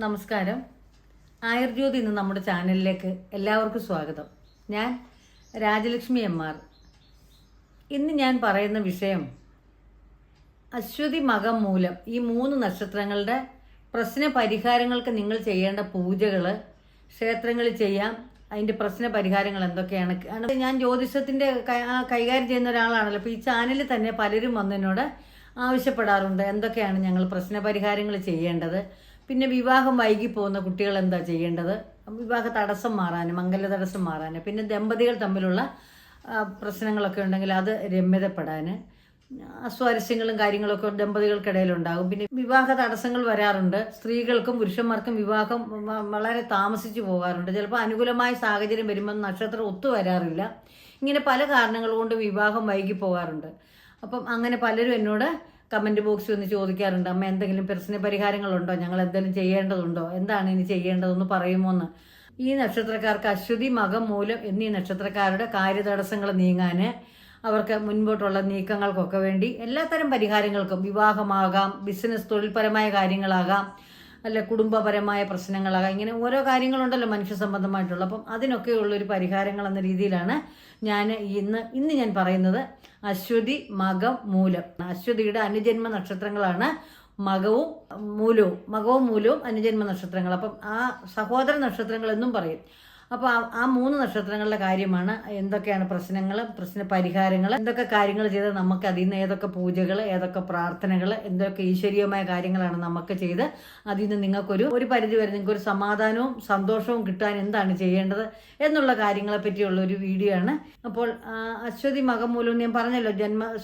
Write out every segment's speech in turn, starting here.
നമസ്കാരം. ആയുർജ്യോതി ഇന്ന് നമ്മുടെ ചാനലിലേക്ക് എല്ലാവർക്കും സ്വാഗതം. ഞാൻ രാജലക്ഷ്മി എം.ആർ. ഇന്ന് ഞാൻ പറയുന്ന വിഷയം അശ്വതി മകം മൂലം ഈ 3 നക്ഷത്രങ്ങളുടെ പ്രശ്ന പരിഹാരങ്ങൾക്ക് നിങ്ങൾ ചെയ്യേണ്ട പൂജകൾ ക്ഷേത്രങ്ങളിൽ ചെയ്യാം. അതിൻ്റെ പ്രശ്ന പരിഹാരങ്ങൾ എന്തൊക്കെയാണ്? ഞാൻ ജ്യോതിഷത്തിൻ്റെ കൈകാര്യം ചെയ്യുന്ന ഒരാളാണല്ലോ. അപ്പോൾ ഈ ചാനലിൽ തന്നെ പലരും വന്നതിനോട് ആവശ്യപ്പെടാറുണ്ട് എന്തൊക്കെയാണ് ഞങ്ങൾ പ്രശ്ന പരിഹാരങ്ങൾ ചെയ്യേണ്ടത്, പിന്നെ വിവാഹം വൈകി പോകുന്ന കുട്ടികൾ എന്താ ചെയ്യേണ്ടത്, വിവാഹ തടസ്സം മാറാനും മംഗല തടസ്സം മാറാനും, പിന്നെ ദമ്പതികൾ തമ്മിലുള്ള പ്രശ്നങ്ങളൊക്കെ ഉണ്ടെങ്കിൽ അത് രമ്യതപ്പെടാൻ, അസ്വാരസ്യങ്ങളും കാര്യങ്ങളൊക്കെ ദമ്പതികൾക്കിടയിലുണ്ടാകും. പിന്നെ വിവാഹ തടസ്സങ്ങൾ വരാറുണ്ട്. സ്ത്രീകൾക്കും പുരുഷന്മാർക്കും വിവാഹം വളരെ താമസിച്ചു പോകാറുണ്ട്. ചിലപ്പോൾ അനുകൂലമായ സാഹചര്യം വരുമ്പോൾ നക്ഷത്രം ഒത്തു വരാറില്ല. ഇങ്ങനെ പല കാരണങ്ങൾ കൊണ്ട് വിവാഹം വൈകി പോകാറുണ്ട്. അപ്പം അങ്ങനെ പലരും എന്നോട് കമൻറ്റ് ബോക്സിൽ ഒന്ന് ചോദിക്കാറുണ്ട്, അമ്മ എന്തെങ്കിലും പ്രശ്ന പരിഹാരങ്ങളുണ്ടോ, ഞങ്ങൾ എന്തെങ്കിലും ചെയ്യേണ്ടതുണ്ടോ, എന്താണ് ഇനി ചെയ്യേണ്ടതെന്ന് പറയുമോ എന്ന്. ഈ നക്ഷത്രക്കാർക്ക് അശ്വതി മകം മൂലം എന്നീ നക്ഷത്രക്കാരുടെ കാര്യതടസ്സങ്ങൾ നീങ്ങാൻ, അവർക്ക് മുൻപോട്ടുള്ള നീക്കങ്ങൾക്കൊക്കെ വേണ്ടി എല്ലാത്തരം പരിഹാരങ്ങൾക്കും, വിവാഹമാകാം, ബിസിനസ് തൊഴിൽപരമായ കാര്യങ്ങളാകാം, അല്ല കുടുംബപരമായ പ്രശ്നങ്ങളാകാം, ഇങ്ങനെ ഓരോ കാര്യങ്ങളുണ്ടല്ലോ മനുഷ്യ സംബന്ധമായിട്ടുള്ള. അപ്പം അതിനൊക്കെയുള്ളൊരു പരിഹാരങ്ങൾ എന്ന രീതിയിലാണ് ഞാൻ ഇന്ന് ഞാൻ പറയുന്നത് അശ്വതി മകം മൂലം. അശ്വതിയുടെ അനുജന്മ നക്ഷത്രങ്ങളാണ് മകവും മൂലവും അനുജന്മ നക്ഷത്രങ്ങൾ. അപ്പം ആ സഹോദര നക്ഷത്രങ്ങൾ എന്നും പറയും. അപ്പോൾ ആ 3 നക്ഷത്രങ്ങളുടെ കാര്യമാണ് എന്തൊക്കെയാണ് പ്രശ്നങ്ങൾ, പ്രശ്ന പരിഹാരങ്ങൾ, എന്തൊക്കെ കാര്യങ്ങൾ ചെയ്ത് നമുക്ക് അതിൽ നിന്ന് ഏതൊക്കെ പൂജകൾ, ഏതൊക്കെ പ്രാർത്ഥനകൾ, എന്തൊക്കെ ഈശ്വരീയമായ കാര്യങ്ങളാണ് നമുക്ക് ചെയ്ത് അതിൽ നിന്ന് നിങ്ങൾക്കൊരു പരിധി വരെ നിങ്ങൾക്കൊരു സമാധാനവും സന്തോഷവും കിട്ടാൻ എന്താണ് ചെയ്യേണ്ടത് എന്നുള്ള കാര്യങ്ങളെ പറ്റിയുള്ള ഒരു വീഡിയോ ആണ്. അപ്പോൾ അശ്വതി മകം മൂലം ഞാൻ പറഞ്ഞല്ലോ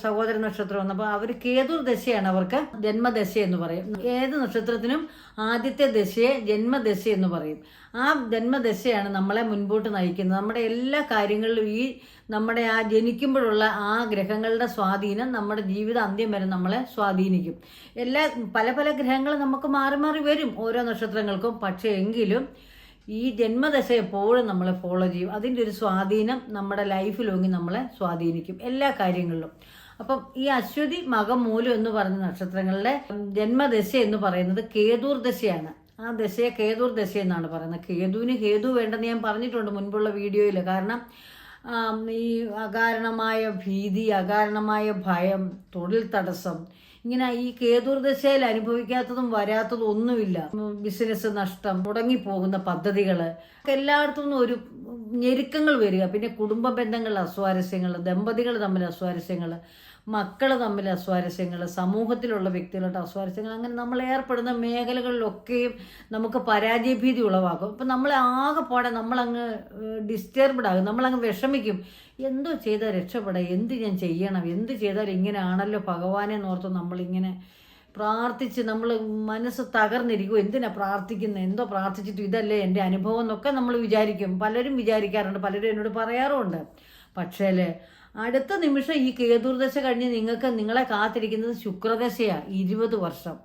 സഹോദര നക്ഷത്രം. അപ്പോൾ അവർ കേതു ദശയാണ്, അവർക്ക് ജന്മദശ എന്ന് പറയും. ഏത് നക്ഷത്രത്തിനും ആദ്യത്തെ ദശയെ ജന്മദശ എന്ന് പറയും. ആ ജന്മദശയാണ് നമ്മളെ മുൻപോട്ട് നയിക്കുന്നത്. നമ്മുടെ എല്ലാ കാര്യങ്ങളിലും ഈ നമ്മുടെ ആ ജനിക്കുമ്പോഴുള്ള ആ ഗ്രഹങ്ങളുടെ സ്വാധീനം നമ്മുടെ ജീവിത അന്ത്യം വരെ നമ്മളെ സ്വാധീനിക്കും. പല പല ഗ്രഹങ്ങൾ നമുക്ക് മാറി മാറി വരും ഓരോ നക്ഷത്രങ്ങൾക്കും. പക്ഷേ എങ്കിലും ഈ ജന്മദശ എപ്പോഴും നമ്മളെ ഫോളോ ചെയ്യും. അതിൻ്റെ ഒരു സ്വാധീനം നമ്മുടെ ലൈഫിലൊങ്ങി നമ്മളെ സ്വാധീനിക്കും എല്ലാ കാര്യങ്ങളിലും. അപ്പം ഈ അശ്വതി മകം മൂലം എന്ന് പറഞ്ഞ നക്ഷത്രങ്ങളുടെ ജന്മദശ എന്ന് പറയുന്നത് കേതുർ ദശയാണ്. ആ ദശയെ കേതുർ ദശ എന്നാണ് പറയുന്നത്. കേതുവിന് ഹേതു വേണ്ടെന്ന് ഞാൻ പറഞ്ഞിട്ടുണ്ട് മുൻപുള്ള വീഡിയോയിൽ. കാരണം ഈ അകാരണമായ ഭീതി, അകാരണമായ ഭയം, തൊഴിൽ തടസ്സം, ഇങ്ങനെ ഈ കേതുർ ദശയിൽ അനുഭവിക്കാത്തതും വരാത്തതും ഒന്നുമില്ല. ബിസിനസ് നഷ്ടം, മുടങ്ങിപ്പോകുന്ന പദ്ധതികൾ, എല്ലായിടത്തും നിന്നും ഒരു ഞെരുക്കങ്ങൾ വരിക. പിന്നെ കുടുംബ ബന്ധങ്ങളിൽ അസ്വാരസ്യങ്ങൾ, ദമ്പതികൾ തമ്മിൽ അസ്വാരസ്യങ്ങൾ, മക്കൾ തമ്മിൽ അസ്വാരസ്യങ്ങൾ, സമൂഹത്തിലുള്ള വ്യക്തികളുടെ അസ്വാരസ്യങ്ങൾ, അങ്ങനെ നമ്മൾ ഏർപ്പെടുന്ന മേഖലകളിലൊക്കെയും നമുക്ക് പരാജയഭീതി ഉളവാക്കും. ഇപ്പം നമ്മളെ ആകെപ്പാടെ നമ്മളങ്ങ് ഡിസ്റ്റർബ്ഡ് ആകും, നമ്മളങ്ങ് വിഷമിക്കും. എന്തോ ചെയ്താൽ രക്ഷപ്പെടാം, എന്ത് ഞാൻ ചെയ്യണം, എന്ത് ചെയ്താൽ ഇങ്ങനെ ആണല്ലോ ഭഗവാനെ എന്നോർത്ത് നമ്മളിങ്ങനെ പ്രാർത്ഥിച്ച് നമ്മൾ മനസ്സ് തകർന്നിരിക്കും. എന്തിനാ പ്രാർത്ഥിക്കുന്നത്, എന്തോ പ്രാർത്ഥിച്ചിട്ട് ഇതല്ലേ എൻ്റെ അനുഭവം എന്നൊക്കെ നമ്മൾ വിചാരിക്കും. പലരും വിചാരിക്കാറുണ്ട്, പലരും എന്നോട് പറയാറുമുണ്ട്. പക്ഷേ അടുത്ത നിമിഷം ഈ കേതുർദശ കഴിഞ്ഞ് നിങ്ങളെ കാത്തിരിക്കുന്നത് ശുക്രദശയാണ്. 20 വർഷം.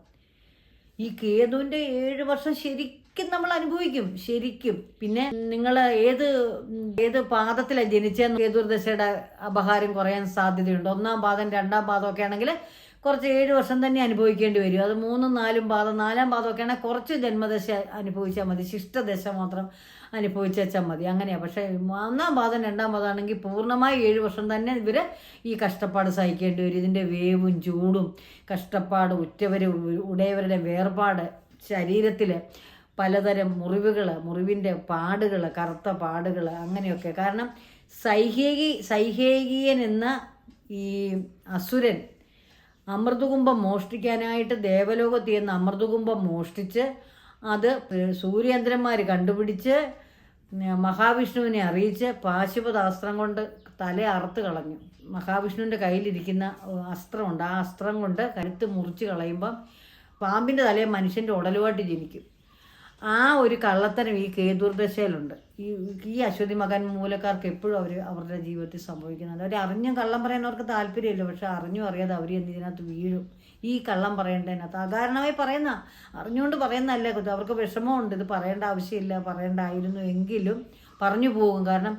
ഈ കേതുവിൻ്റെ 7 വർഷം ശരിക്കും നമ്മൾ അനുഭവിക്കും, ശരിക്കും. പിന്നെ നിങ്ങൾ ഏത് പാദത്തിലാണ് ജനിച്ചതെന്ന് കേതുർദശയുടെ അപഹാരം കുറയാൻ സാധ്യതയുണ്ട്. 1-ാം പാദം 2-ാം പാദമൊക്കെ ആണെങ്കിൽ കുറച്ച് 7 വർഷം തന്നെ അനുഭവിക്കേണ്ടി വരും. അത് 3-ഉം 4-ഉം പാദം, 4-ാം പാദമൊക്കെ ആണെങ്കിൽ കുറച്ച് ജന്മദശ അനുഭവിച്ചാൽ മതി, ശിഷ്ടദശ മാത്രം അനുഭവിച്ചാൽ മതി. അങ്ങനെയാണ്. പക്ഷേ 1-ാം പാദം 2-ാം പാദം ആണെങ്കിൽ പൂർണ്ണമായി 7 വർഷം തന്നെ ഇവർ ഈ കഷ്ടപ്പാട് സഹിക്കേണ്ടി വരും. ഇതിൻ്റെ വേവും ചൂടും കഷ്ടപ്പാട്, ഉടയവരുടെ വേർപാട്, ശരീരത്തിൽ പലതരം മുറിവിൻ്റെ പാടുകൾ, കറുത്ത പാടുകൾ, അങ്ങനെയൊക്കെ. കാരണം സൈഹേകിയൻ എന്ന ഈ അസുരൻ അമൃതകുംഭം മോഷ്ടിക്കാനായിട്ട് ദേവലോകത്ത് ചെന്ന് അമൃതകുംഭം മോഷ്ടിച്ച് അത് സൂര്യേന്ദ്രന്മാർ കണ്ടുപിടിച്ച് മഹാവിഷ്ണുവിനെ അറിയിച്ച് പാശുപതാസ്ത്രം കൊണ്ട് തല അറുത്ത് കളഞ്ഞു. മഹാവിഷ്ണുവിൻ്റെ കയ്യിലിരിക്കുന്ന അസ്ത്രമുണ്ട്, ആ അസ്ത്രം കൊണ്ട് കഴുത്ത് മുറിച്ച് കളയുമ്പം പാമ്പിൻ്റെ തലയെ മനുഷ്യൻ്റെ ഉടലുമായിട്ട് ജനിക്കും. ആ ഒരു കള്ളത്തരം ഈ കേതുർദശയിലുണ്ട്. ഈ അശ്വതി മകൻ മൂലക്കാർക്ക് എപ്പോഴും അവരുടെ ജീവിതത്തിൽ സംഭവിക്കുന്നുണ്ട്. അവർ അറിഞ്ഞും കള്ളം പറയാൻ അവർക്ക് താല്പര്യമില്ല, പക്ഷെ അറിഞ്ഞും അറിയാതെ അവർ ഇതിനകത്ത് വീഴും. ഈ കള്ളം പറയേണ്ടതിനകത്ത് അകാരണമായി അറിഞ്ഞുകൊണ്ട് പറയുന്നതല്ല, അവർക്ക് വിഷമമുണ്ട്, ഇത് പറയേണ്ട ആവശ്യമില്ല, പറയേണ്ടായിരുന്നു എങ്കിലും പറഞ്ഞു പോകും. കാരണം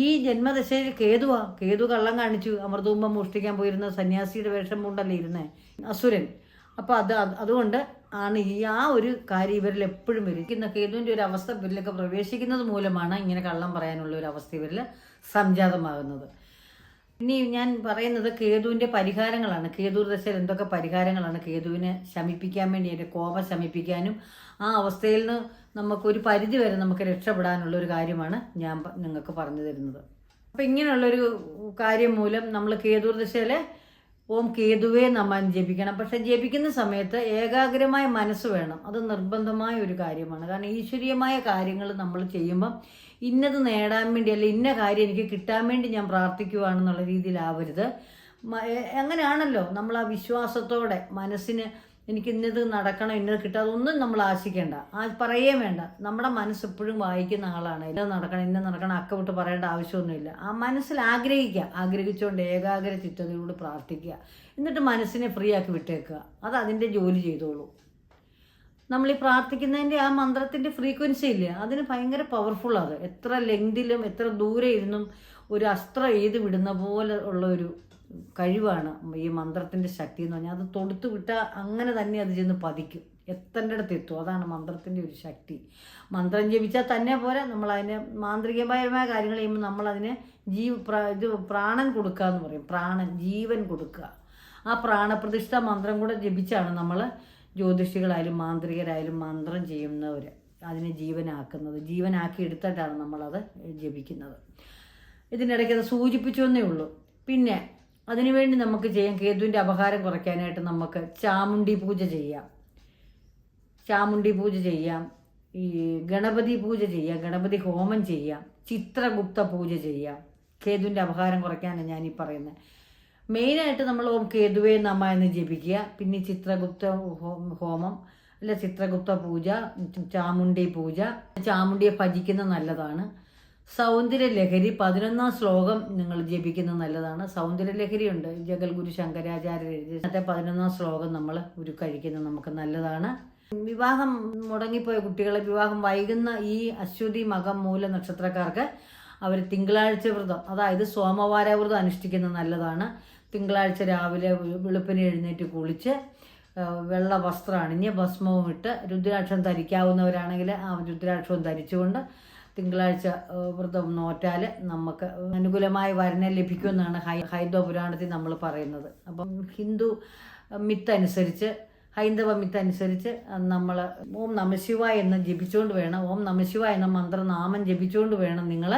ഈ ജന്മദശയിൽ കേതു കള്ളം കാണിച്ചു. അമൃതകുംഭം മോഷ്ടിക്കാൻ പോയിരുന്ന സന്യാസിയുടെ വേഷം കൊണ്ടല്ലേ ഇരുന്നേ അസുരൻ. അപ്പോൾ അതുകൊണ്ട് ആണ് ആ ഒരു കാര്യം ഇവരിൽ എപ്പോഴും വരും. കേതുവിൻ്റെ ഒരു അവസ്ഥ ഇവരിലൊക്കെ പ്രവേശിക്കുന്നത് മൂലമാണ് ഇങ്ങനെ കള്ളം പറയാനുള്ള ഒരു അവസ്ഥ ഇവരിൽ സംജാതമാകുന്നത്. ഇനി ഞാൻ പറയുന്നത് കേതുവിൻ്റെ പരിഹാരങ്ങളാണ്. കേതു ദശയിൽ എന്തൊക്കെ പരിഹാരങ്ങളാണ് കേതുവിനെ ശമിപ്പിക്കാൻ വേണ്ടി, എൻ്റെ കോപം ശമിപ്പിക്കാനും ആ അവസ്ഥയിൽ നിന്ന് നമുക്കൊരു പരിധി വരെ നമുക്ക് രക്ഷപ്പെടാനുള്ള ഒരു കാര്യമാണ് ഞാൻ നിങ്ങൾക്ക് പറഞ്ഞു തരുന്നത്. അപ്പം ഇങ്ങനെയുള്ളൊരു കാര്യം മൂലം നമ്മൾ കേതു ദശയിൽ ഓം കേതുവേ നമൻ ജപിക്കണം. പക്ഷെ ജപിക്കുന്ന സമയത്ത് ഏകാഗ്രമായ മനസ്സ് വേണം. അത് നിർബന്ധമായ ഒരു കാര്യമാണ്. കാരണം ഈശ്വരീയമായ കാര്യങ്ങൾ നമ്മൾ ചെയ്യുമ്പം ഇന്നത് നേടാൻ വേണ്ടി അല്ല ഇന്ന കാര്യം എനിക്ക് കിട്ടാൻ വേണ്ടി ഞാൻ പ്രാർത്ഥിക്കുവാണെന്നുള്ള രീതിയിലാവരുത്. അങ്ങനെയാണല്ലോ നമ്മൾ ആ വിശ്വാസത്തോടെ മനസ്സിന് എനിക്ക് ഇന്നത് നടക്കണം ഇന്നത് കിട്ടാതെ ഒന്നും നമ്മൾ ആശിക്കേണ്ട, പറയേ വേണ്ട. നമ്മുടെ മനസ്സ് എപ്പോഴും വായിക്കുന്ന ആളാണ്. ഇന്നത് നടക്കണം അക്ക വിട്ട് പറയേണ്ട ആവശ്യമൊന്നുമില്ല. ആ മനസ്സിൽ ആഗ്രഹിച്ചുകൊണ്ട് ഏകാഗ്ര ചിത്തതയോട് പ്രാർത്ഥിക്കുക. എന്നിട്ട് മനസ്സിനെ ഫ്രീ ആക്കി വിട്ടേക്കുക. അത് അതിൻ്റെ ജോലി ചെയ്തോളൂ. നമ്മൾ ഈ പ്രാർത്ഥിക്കുന്നതിൻ്റെ ആ മന്ത്രത്തിൻ്റെ ഫ്രീക്വൻസി ഇല്ലേ, അതിന് ഭയങ്കര പവർഫുൾ. അത് എത്ര ലെങ്തിലും എത്ര ദൂരെ ഇരുന്നും ഒരു അസ്ത്രം എയ്ത് വിടുന്ന പോലെ ഉള്ള ഒരു കഴിവാണ് ഈ മന്ത്രത്തിൻ്റെ ശക്തി എന്ന് പറഞ്ഞാൽ. അത് തൊടുത്തു വിട്ടാൽ അങ്ങനെ തന്നെ അത് ചെന്ന് പതിക്കും, എത്തേണ്ടടുത്ത് എത്തും. അതാണ് മന്ത്രത്തിൻ്റെ ഒരു ശക്തി. മന്ത്രം ജപിച്ചാൽ തന്നെ പോലെ നമ്മളതിന് മാന്ത്രികപരമായ കാര്യങ്ങൾ ചെയ്യുമ്പോൾ നമ്മളതിന് പ്രാണൻ കൊടുക്കുക എന്ന് പറയും. ജീവൻ കൊടുക്കുക. ആ പ്രാണപ്രതിഷ്ഠ മന്ത്രം കൂടെ ജപിച്ചാണ് നമ്മൾ ജ്യോതിഷികളായാലും മാന്ത്രികരായാലും മന്ത്രം ചെയ്യുന്നവർ അതിനെ ജീവനാക്കി എടുത്തിട്ടാണ് നമ്മളത് ജപിക്കുന്നത്. ഇതിനിടയ്ക്ക് അത് സൂചിപ്പിച്ചു എന്നേ ഉള്ളൂ. പിന്നെ അതിനുവേണ്ടി നമുക്ക് ചെയ്യാം, കേതുവിൻ്റെ അപഹാരം കുറയ്ക്കാനായിട്ട് നമുക്ക് ചാമുണ്ഡി പൂജ ചെയ്യാം, ഈ ഗണപതി പൂജ ചെയ്യാം, ഗണപതി ഹോമം ചെയ്യാം, ചിത്രഗുപ്ത പൂജ ചെയ്യാം. കേതുവിൻ്റെ അപഹാരം കുറയ്ക്കാനാണ് ഞാനീ പറയുന്നത്. മെയിനായിട്ട് നമ്മൾ ഓം കേതുവേ നമ എന്ന് ജപിക്കുക. പിന്നെ ചിത്രഗുപ്ത ഹോമം അല്ല ചിത്രഗുപ്ത പൂജ, ചാമുണ്ഡി പൂജ, ചാമുണ്ഡിയെ ഭജിക്കുന്നത് നല്ലതാണ്. സൗന്ദര്യലഹരി 11 ശ്ലോകം നിങ്ങൾ ജപിക്കുന്നത് നല്ലതാണ്. സൗന്ദര്യലഹരി ഉണ്ട്, ജഗൽഗുരു ശങ്കരാചാര്യർ എഴുതിയ 11 ശ്ലോകം നമ്മൾ കഴിക്കുന്നത് നമുക്ക് നല്ലതാണ്. വിവാഹം മുടങ്ങിപ്പോയ കുട്ടികളെ, വിവാഹം വൈകുന്ന ഈ അശ്വതി മകം മൂല നക്ഷത്രക്കാർക്ക് അവർ തിങ്കളാഴ്ച വ്രതം, അതായത് സോമവാര വ്രതം അനുഷ്ഠിക്കുന്നത് നല്ലതാണ്. തിങ്കളാഴ്ച രാവിലെ വെളുപ്പിന് എഴുന്നേറ്റ് കുളിച്ച് വെള്ള വസ്ത്രം അണിഞ്ഞ് ഭസ്മവും ഇട്ട് രുദ്രാക്ഷം ധരിക്കാവുന്നവരാണെങ്കിൽ ആ രുദ്രാക്ഷവും ധരിച്ചുകൊണ്ട് തിങ്കളാഴ്ച വ്രതം നോറ്റാൽ നമുക്ക് അനുകൂലമായ വരനെ ലഭിക്കുമെന്നാണ് ഹൈന്ദവ പുരാണത്തിൽ നമ്മൾ പറയുന്നത്. അപ്പം ഹൈന്ദവ മിത്തനുസരിച്ച് നമ്മൾ ഓം നമശിവായ എന്ന് ജപിച്ചുകൊണ്ട് വേണം, ഓം നമശിവായ എന്ന മന്ത്രനാമം ജപിച്ചുകൊണ്ട് വേണം നിങ്ങൾ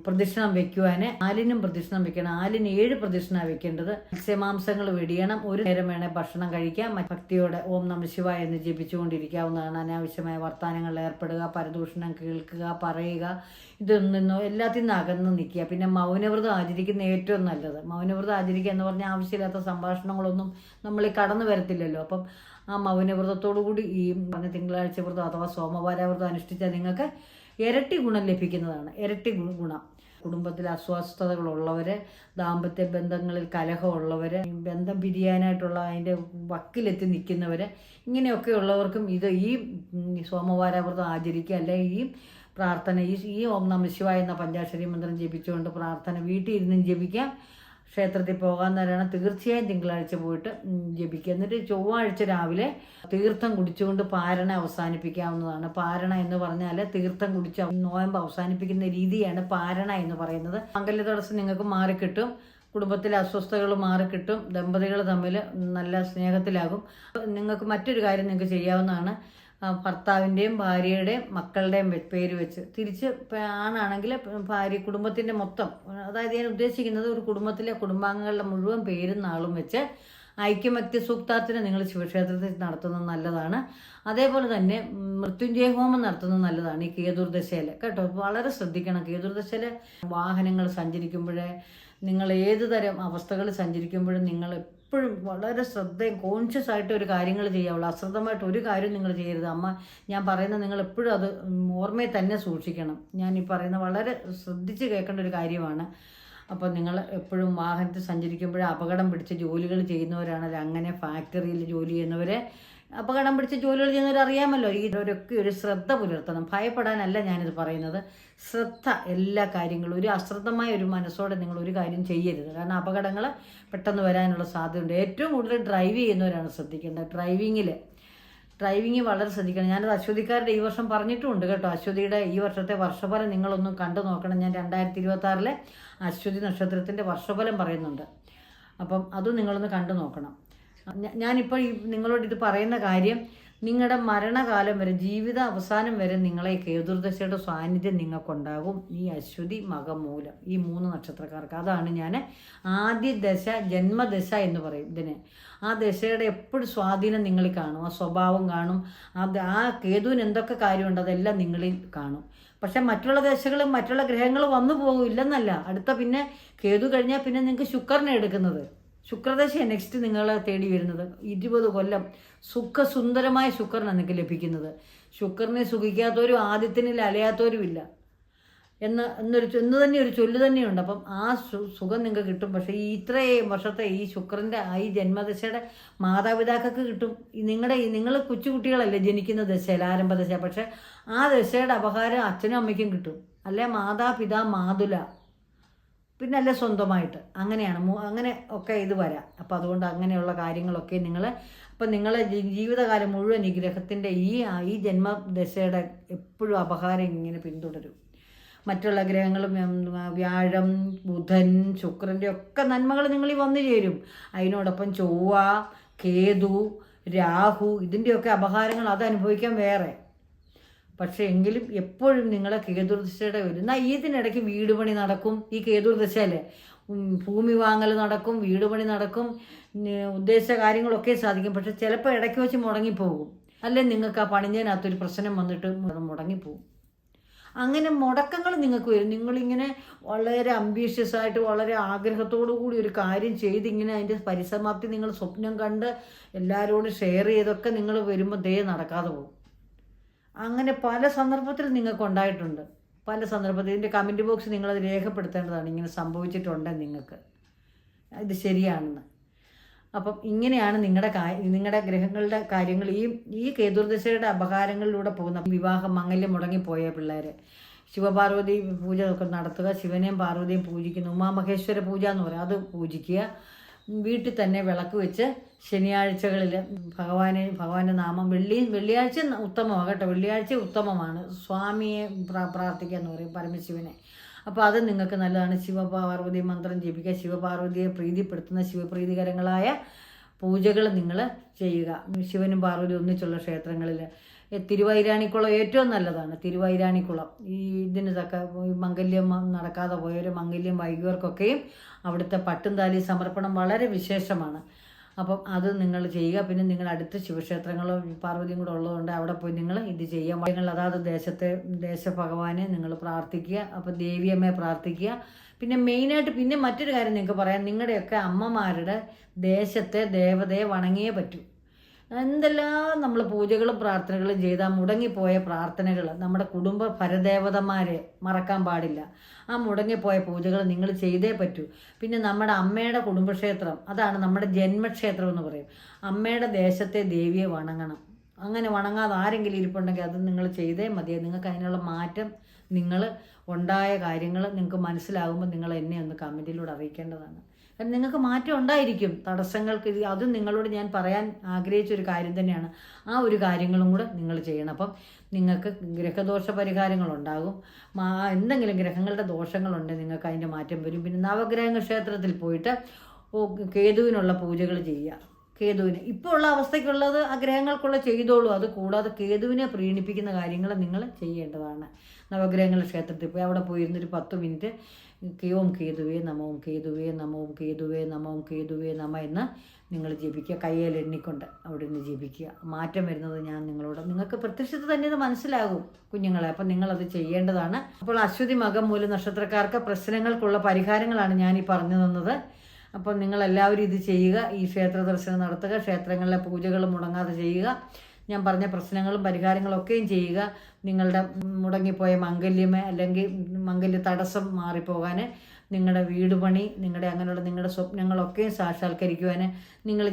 പ്രദക്ഷിണം വെക്കുവാൻ. ആലിനും പ്രദക്ഷിണം വെക്കണം. ആലിന് 7 പ്രദക്ഷിണ വെക്കേണ്ടത്. മത്സ്യമാംസങ്ങൾ വെടിയണം. ഒരു നേരം വേണേൽ ഭക്ഷണം കഴിക്കാം. ഭക്തിയോടെ ഓം നമശിവായ എന്ന് ജപിച്ചുകൊണ്ടിരിക്കാവുന്നതാണ്. അനാവശ്യമായ വർത്തമാനങ്ങളിൽ ഏർപ്പെടുക, പരദൂഷണം കേൾക്കുക, പറയുക, ഇതൊന്നും എല്ലാത്തിൽ നിന്ന് അകന്ന് നിൽക്കുക. പിന്നെ മൗനവ്രതം ആചരിക്കുന്ന ഏറ്റവും നല്ലത്. മൗനവ്രതം ആചരിക്കുക എന്ന് പറഞ്ഞാൽ ആവശ്യമില്ലാത്ത സംഭാഷണങ്ങളൊന്നും നമ്മളിൽ കടന്നു വരത്തില്ലല്ലോ. അപ്പം ആ മൗനവ്രതത്തോടു കൂടി ഈ പറഞ്ഞ തിങ്കളാഴ്ച വ്രതം അഥവാ സോമവാര വ്രതം അനുഷ്ഠിച്ചാൽ നിങ്ങൾക്ക് ഇരട്ടി ഗുണം ലഭിക്കുന്നതാണ്. ഇരട്ടി ഗുണം. കുടുംബത്തിൽ അസ്വസ്ഥതകളുള്ളവർ, ദാമ്പത്യ ബന്ധങ്ങളിൽ കലഹമുള്ളവർ, ബന്ധം പിരിയാനായിട്ടുള്ള അതിൻ്റെ വക്കിലെത്തി നിൽക്കുന്നവർ, ഇങ്ങനെയൊക്കെ ഉള്ളവർക്കും ഈ സോമവാര വ്രതം ആചരിക്കുക. അല്ലെങ്കിൽ ഈ പ്രാർത്ഥന ഈ ഓം നമശിവായ എന്ന പഞ്ചാക്ഷരി മന്ത്രം ജപിച്ചുകൊണ്ട് പ്രാർത്ഥന വീട്ടിൽ ഇരുന്നും ജപിക്കാം. ക്ഷേത്രത്തിൽ പോകാൻ നേരമാണ് തീർച്ചയായും തിങ്കളാഴ്ച പോയിട്ട് ജപിക്കുക. എന്നിട്ട് ചൊവ്വാഴ്ച രാവിലെ തീർത്ഥം കുടിച്ചുകൊണ്ട് പാരണ അവസാനിപ്പിക്കാവുന്നതാണ്. പാരണ എന്ന് പറഞ്ഞാൽ തീർത്ഥം കുടിച്ച് നോയമ്പ് അവസാനിപ്പിക്കുന്ന രീതിയാണ് പാരണ എന്ന് പറയുന്നത്. മംഗല്യ തടസ്സം നിങ്ങൾക്ക് മാറിക്കിട്ടും, കുടുംബത്തിലെ അസ്വസ്ഥതകൾ മാറിക്കിട്ടും, ദമ്പതികൾ തമ്മിൽ നല്ല സ്നേഹത്തിലാകും. നിങ്ങൾക്ക് മറ്റൊരു കാര്യം നിങ്ങൾക്ക് ചെയ്യാവുന്നതാണ്. ഭർത്താവിൻ്റെയും ഭാര്യയുടെയും മക്കളുടെയും പേര് വെച്ച് തിരിച്ച് ആണാണെങ്കിൽ ഭാര്യ കുടുംബത്തിൻ്റെ മൊത്തം, അതായത് ഞാൻ ഉദ്ദേശിക്കുന്നത് ഒരു കുടുംബത്തിലെ കുടുംബാംഗങ്ങളുടെ മുഴുവൻ പേരും നാളും വെച്ച് ഐക്യമത്യ സൂക്താർച്ചന നിങ്ങൾ ശിവക്ഷേത്രത്തിൽ നടത്തുന്നത് നല്ലതാണ്. അതേപോലെ തന്നെ മൃത്യുഞ്ജയ ഹോമം നടത്തുന്നത് നല്ലതാണ് ഈ കേതുർദശയിൽ കേട്ടോ. വളരെ ശ്രദ്ധിക്കണം. കേതുർദശയിൽ വാഹനങ്ങൾ സഞ്ചരിക്കുമ്പോഴേ, നിങ്ങൾ ഏത് തരം അവസ്ഥകൾ സഞ്ചരിക്കുമ്പോഴും നിങ്ങൾ എപ്പോഴും വളരെ ശ്രദ്ധയും കോൺഷ്യസ് ആയിട്ട് ഒരു കാര്യങ്ങൾ ചെയ്യാവുള്ളൂ. അശ്രദ്ധമായിട്ട് ഒരു കാര്യം നിങ്ങൾ ചെയ്യരുത്. ഞാൻ പറയുന്നത് നിങ്ങൾ എപ്പോഴും അത് ഓർമ്മയിൽ തന്നെ സൂക്ഷിക്കണം. ഞാൻ ഈ പറയുന്നത് വളരെ ശ്രദ്ധിച്ച് കേൾക്കേണ്ട ഒരു കാര്യമാണ്. അപ്പോൾ നിങ്ങൾ എപ്പോഴും വാഹനത്തിൽ സഞ്ചരിക്കുമ്പോൾ അപകടം പിടിച്ച ജോലികൾ ചെയ്യുന്നവരാണല്ലോ, അങ്ങനെ ഫാക്ടറിയിൽ ജോലി ചെയ്യുന്നവരെ, അപകടം പിടിച്ച ജോലികൾ ചെയ്യുന്നവരറിയാമല്ലോ. ഇവരൊക്കെ ഒരു ശ്രദ്ധ പുലർത്തണം. ഭയപ്പെടാനല്ല ഞാനിത് പറയുന്നത്. ശ്രദ്ധ, എല്ലാ കാര്യങ്ങളും ഒരു അശ്രദ്ധമായ ഒരു മനസ്സോടെ നിങ്ങൾ ഒരു കാര്യം ചെയ്യരുത്. കാരണം അപകടങ്ങൾ പെട്ടെന്ന് വരാനുള്ള സാധ്യതയുണ്ട്. ഏറ്റവും കൂടുതൽ ഡ്രൈവ് ചെയ്യുന്നവരാണ് ശ്രദ്ധിക്കേണ്ടത്. ഡ്രൈവിങ്ങിൽ ഡ്രൈവിങ് വളരെ ശ്രദ്ധിക്കണം. ഞാനത് അശ്വതിക്കാരുടെ ഈ വർഷം പറഞ്ഞിട്ടുമുണ്ട് കേട്ടോ. അശ്വതിയുടെ ഈ വർഷത്തെ വർഷഫലം നിങ്ങളൊന്നും കണ്ടു നോക്കണം. ഞാൻ 2026 അശ്വതി നക്ഷത്രത്തിൻ്റെ വർഷഫലം പറയുന്നുണ്ട്. അപ്പം അതും നിങ്ങളൊന്ന് കണ്ടു നോക്കണം. ഞാനിപ്പോൾ നിങ്ങളോട് ഇത് പറയുന്ന കാര്യം, നിങ്ങളുടെ മരണകാലം വരെ, ജീവിത അവസാനം വരെ നിങ്ങളെ കേതുർദശയുടെ സാന്നിധ്യം നിങ്ങൾക്കുണ്ടാകും. ഈ അശ്വതി മകം മൂലം ഈ 3 നക്ഷത്രക്കാർക്ക്. അതാണ് ഞാൻ ആദ്യ ദശ, ജന്മദശ എന്ന് പറയും ഇതിന്. ആ ദശയുടെ എപ്പോഴും സ്വാധീനം നിങ്ങളിൽ കാണും, ആ സ്വഭാവം കാണും. ആ കേതുവിന് എന്തൊക്കെ കാര്യമുണ്ട് അതെല്ലാം നിങ്ങളിൽ കാണും. പക്ഷെ മറ്റുള്ള ദശകളും മറ്റുള്ള ഗ്രഹങ്ങളും വന്നു പോകും, ഇല്ലെന്നല്ല. അടുത്ത പിന്നെ കേതു കഴിഞ്ഞാൽ പിന്നെ നിങ്ങൾക്ക് ശുക്രനെ എടുക്കുന്നത്. ശുക്രദശയാണ് നെക്സ്റ്റ് നിങ്ങളെ തേടി വരുന്നത്. 20 കൊല്ലം സുഖസുന്ദരമായ ശുക്രനാണ് നിങ്ങൾക്ക് ലഭിക്കുന്നത്. ശുക്രനെ സുഖിക്കാത്തവരും ആദ്യത്തിനിൽ അലയാത്തവരും ഇല്ല എന്ന് തന്നെ ഒരു ചൊല്ല് തന്നെയുണ്ട്. അപ്പം ആ സുഖം നിങ്ങൾക്ക് കിട്ടും. പക്ഷേ ഈ ഇത്രയും വർഷത്തെ ഈ ശുക്രൻ്റെ ഈ ജന്മദശയുടെ മാതാപിതാക്കൾക്ക് കിട്ടും. നിങ്ങൾ കൊച്ചുകുട്ടികളല്ലേ ജനിക്കുന്ന ദശയിൽ, ആരംഭ ദശ. പക്ഷെ ആ ദശയുടെ അപകാരം അച്ഛനും അമ്മയ്ക്കും കിട്ടും. അല്ലെ മാതാപിതാ മാതുല, പിന്നെ അല്ലേ സ്വന്തമായിട്ട്. അങ്ങനെയാണ് അങ്ങനെ ഒക്കെ ഇത് വരാം. അപ്പം അതുകൊണ്ട് അങ്ങനെയുള്ള കാര്യങ്ങളൊക്കെ അപ്പം നിങ്ങളെ ജീവിതകാലം മുഴുവൻ ഈ ഗ്രഹത്തിൻ്റെ ഈ ജന്മദശയുടെ എപ്പോഴും അപകാരം ഇങ്ങനെ പിന്തുടരും. മറ്റുള്ള ഗ്രഹങ്ങളും വ്യാഴം, ബുധൻ, ശുക്രൻ്റെ ഒക്കെ നന്മകൾ നിങ്ങളിൽ വന്നു ചേരും. അതിനോടൊപ്പം ചൊവ്വ, കേതു, രാഹു, ഇതിൻ്റെയൊക്കെ അപകാരങ്ങൾ അത് അനുഭവിക്കാൻ വേറെ. പക്ഷേ എങ്കിലും എപ്പോഴും നിങ്ങളെ കേതുർദശയുടെ വരും. എന്നാൽ ഇതിനിടയ്ക്ക് വീട് പണി നടക്കും. ഈ കേതുർദശയല്ലേ, ഭൂമി വാങ്ങൽ നടക്കും, വീട് പണി നടക്കും, ഉദ്ദേശിച്ച കാര്യങ്ങളൊക്കെ സാധിക്കും. പക്ഷെ ചിലപ്പോൾ ഇടയ്ക്ക് വെച്ച് മുടങ്ങിപ്പോകും. അല്ലെ നിങ്ങൾക്ക് ആ പണിഞ്ഞതിനകത്തൊരു പ്രശ്നം വന്നിട്ട് മുടങ്ങിപ്പോകും. അങ്ങനെ മുടക്കങ്ങൾ നിങ്ങൾക്ക് വരും. നിങ്ങളിങ്ങനെ വളരെ അംബീഷ്യസ് ആയിട്ട് വളരെ ആഗ്രഹത്തോടു കൂടി ഒരു കാര്യം ചെയ്ത് ഇങ്ങനെ അതിൻ്റെ പരിസമാപ്തി നിങ്ങൾ സ്വപ്നം കണ്ട് എല്ലാവരോടും ഷെയർ ചെയ്തൊക്കെ നിങ്ങൾ വരുമ്പോൾ നടക്കാതെ പോകും. അങ്ങനെ പല സന്ദർഭത്തിൽ നിങ്ങൾക്ക് ഉണ്ടായിട്ടുണ്ട്. പല സന്ദർഭത്തിൽ ഇതിൻ്റെ കമൻറ്റ് ബോക്സ് നിങ്ങളത് രേഖപ്പെടുത്തേണ്ടതാണ്. ഇങ്ങനെ സംഭവിച്ചിട്ടുണ്ട് നിങ്ങൾക്ക്, ഇത് ശരിയാണെന്ന്. അപ്പം ഇങ്ങനെയാണ് നിങ്ങളുടെ ഗ്രഹങ്ങളുടെ കാര്യങ്ങൾ. ഈ കേതുർദശയുടെ അപകാരങ്ങളിലൂടെ പോകുന്ന വിവാഹം, മംഗല്യം മുടങ്ങിപ്പോയ പിള്ളേർ, ശിവപാർവതി പൂജ ഒക്കെ നടത്തുക. ശിവനെയും പാർവതിയും പൂജിക്കുന്ന ഉമാമഹേശ്വര പൂജ എന്ന് പറയും, അത് പൂജിക്കുക. വീട്ടിൽ തന്നെ വിളക്ക് വെച്ച് ശനിയാഴ്ചകളിൽ ഭഗവാന്റെ നാമം, വെള്ളിയാഴ്ച ഉത്തമമാണ് കേട്ടോ. വെള്ളിയാഴ്ച ഉത്തമമാണ്. സ്വാമിയെ പ്രാർത്ഥിക്കുക എന്ന് പറയും, പരമശിവനെ. അപ്പോൾ അത് നിങ്ങൾക്ക് നല്ലതാണ്. ശിവപാർവതി മന്ത്രം ജപിക്കുക. ശിവപാർവതിയെ പ്രീതിപ്പെടുത്തുന്ന ശിവപ്രീതികരങ്ങളായ പൂജകൾ നിങ്ങൾ ചെയ്യുക. ശിവനും പാർവതിയും ഒന്നിച്ചുള്ള ക്ഷേത്രങ്ങളിൽ തിരുവൈരാണിക്കുളം ഏറ്റവും നല്ലതാണ്. തിരുവൈരാണിക്കുളം ഇതിന് മംഗല്യം നടക്കാതെ പോയവർ, മംഗല്യം വൈകിയവർക്കൊക്കെയും അവിടുത്തെ പട്ടും താലി സമർപ്പണം വളരെ വിശേഷമാണ്. അപ്പം അത് നിങ്ങൾ ചെയ്യുക. പിന്നെ നിങ്ങൾ അടുത്ത ശിവക്ഷേത്രങ്ങളോ പാർവതിയും കൂടെ ഉള്ളതുകൊണ്ട് അവിടെ പോയി നിങ്ങൾ ഇത് ചെയ്യാം. നിങ്ങൾ അതാത് ദേശഭഗവാനെ നിങ്ങൾ പ്രാർത്ഥിക്കുക. അപ്പോൾ ദേവിയമ്മയെ പ്രാർത്ഥിക്കുക. പിന്നെ മെയിനായിട്ട് പിന്നെ മറ്റൊരു കാര്യം നിങ്ങൾക്ക് പറയാം, നിങ്ങളുടെയൊക്കെ അമ്മമാരുടെ ദേശത്തെ ദേവതയെ വണങ്ങിയേ പറ്റൂ. എന്തെല്ലാം നമ്മൾ പൂജകളും പ്രാർത്ഥനകളും ചെയ്താൽ മുടങ്ങിപ്പോയ പ്രാർത്ഥനകൾ, നമ്മുടെ കുടുംബ പരദേവതമാരെ മറക്കാൻ പാടില്ല. ആ മുടങ്ങിപ്പോയ പൂജകൾ നിങ്ങൾ ചെയ്തേ പറ്റൂ. പിന്നെ നമ്മുടെ അമ്മയുടെ കുടുംബക്ഷേത്രം, അതാണ് നമ്മുടെ ജന്മക്ഷേത്രം എന്ന് പറയും. അമ്മയുടെ ദേശത്തെ ദേവിയെ വണങ്ങണം. അങ്ങനെ വണങ്ങാതെ ആരെങ്കിലും ഇരിപ്പുണ്ടെങ്കിൽ അത് നിങ്ങൾ ചെയ്തേ മതിയെ. നിങ്ങൾക്ക് അതിനുള്ള മാറ്റം, നിങ്ങൾ ഉണ്ടായ കാര്യങ്ങൾ നിങ്ങൾക്ക് മനസ്സിലാകുമ്പോൾ നിങ്ങൾ എന്നെ ഒന്ന് കമൻറ്റിലൂടെ അറിയിക്കേണ്ടതാണ്. കാരണം നിങ്ങൾക്ക് മാറ്റം ഉണ്ടായിരിക്കും. തടസ്സങ്ങൾക്ക് അതും നിങ്ങളോട് ഞാൻ പറയാൻ ആഗ്രഹിച്ചൊരു കാര്യം തന്നെയാണ്. ആ ഒരു കാര്യങ്ങളും കൂടെ നിങ്ങൾ ചെയ്യണം. അപ്പം നിങ്ങൾക്ക് ഗ്രഹദോഷ പരിഹാരങ്ങളുണ്ടാകും. എന്തെങ്കിലും ഗ്രഹങ്ങളുടെ ദോഷങ്ങളുണ്ടെങ്കിൽ നിങ്ങൾക്ക് അതിൻ്റെ മാറ്റം വരും. പിന്നെ നവഗ്രഹ ക്ഷേത്രത്തിൽ പോയിട്ട് കേതുവിനുള്ള പൂജകൾ ചെയ്യുക. കേതുവിന് ഇപ്പോൾ ഉള്ള അവസ്ഥയ്ക്കുള്ളത് ആ ഗ്രഹങ്ങൾക്കുള്ള ചെയ്തോളൂ. അത് കൂടാതെ കേതുവിനെ പ്രീണിപ്പിക്കുന്ന കാര്യങ്ങൾ നിങ്ങൾ ചെയ്യേണ്ടതാണ്. നവഗ്രഹങ്ങളുടെ ക്ഷേത്രത്തിൽ പോയി അവിടെ പോയിരുന്നൊരു 10 മിനിറ്റ് ഓം കേതുവേ നമ, ഓം കേതുവേ നമ, ഓം കേതുവേ നമ, ഓം കേതുവേ നമ എന്ന് നിങ്ങൾ ജപിക്കുക. കയ്യിൽ എണ്ണിക്കൊണ്ട് അവിടെ നിന്ന് ജപിക്കുക. മാറ്റം വരുന്നത് ഞാൻ നിങ്ങൾക്ക് പ്രത്യക്ഷത്തിൽ തന്നെ ഇത് മനസ്സിലാകും കുഞ്ഞുങ്ങളെ. അപ്പം നിങ്ങളത് ചെയ്യേണ്ടതാണ്. അപ്പോൾ അശ്വതി മകം മൂല നക്ഷത്രക്കാർക്ക് പ്രശ്നങ്ങൾക്കുള്ള പരിഹാരങ്ങളാണ് ഞാൻ ഈ പറഞ്ഞു തന്നത്. അപ്പോൾ നിങ്ങളെല്ലാവരും ഇത് ചെയ്യുക. ഈ ക്ഷേത്ര ദർശനം നടത്തുക. ക്ഷേത്രങ്ങളിലെ പൂജകൾ മുടങ്ങാതെ ചെയ്യുക. ഞാൻ പറഞ്ഞ പ്രശ്നങ്ങളും പരിഹാരങ്ങളൊക്കെയും ചെയ്യുക. നിങ്ങളുടെ മുടങ്ങിപ്പോയ മംഗല്യമേ അല്ലെങ്കിൽ മംഗല്യ തടസ്സം മാറിപ്പോകാൻ, നിങ്ങളുടെ വീട് പണി, അങ്ങനെയുള്ള നിങ്ങളുടെ സ്വപ്നങ്ങളൊക്കെയും സാക്ഷാത്കരിക്കുവാൻ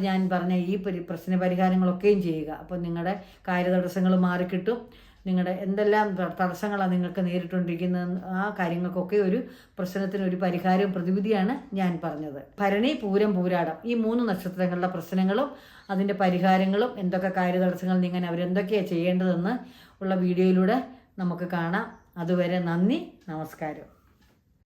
ഞാൻ പറഞ്ഞ ഈ പ്രശ്ന പരിഹാരങ്ങളൊക്കെയും ചെയ്യുക. അപ്പോൾ നിങ്ങളുടെ കാര്യതടസ്സങ്ങൾ മാറിക്കിട്ടും. നിങ്ങളുടെ എന്തെല്ലാം തടസ്സങ്ങളാണ് നിങ്ങൾക്ക് നേരിട്ടുകൊണ്ടിരിക്കുന്നത്, ആ കാര്യങ്ങൾക്കൊക്കെ ഒരു പ്രശ്നത്തിന് ഒരു പരിഹാരവും പ്രതിവിധിയാണ് ഞാൻ പറഞ്ഞത്. ഭരണി, പൂരം, പൂരാടം ഈ 3 നക്ഷത്രങ്ങളുടെ പ്രശ്നങ്ങളും അതിൻ്റെ പരിഹാരങ്ങളും എന്തൊക്കെ കാര്യതടസ്സങ്ങൾ നീങ്ങാൻ അവരെന്തൊക്കെയാണ് ചെയ്യേണ്ടതെന്ന് ഉള്ള വീഡിയോയിലൂടെ നമുക്ക് കാണാം. അതുവരെ നന്ദി, നമസ്കാരം.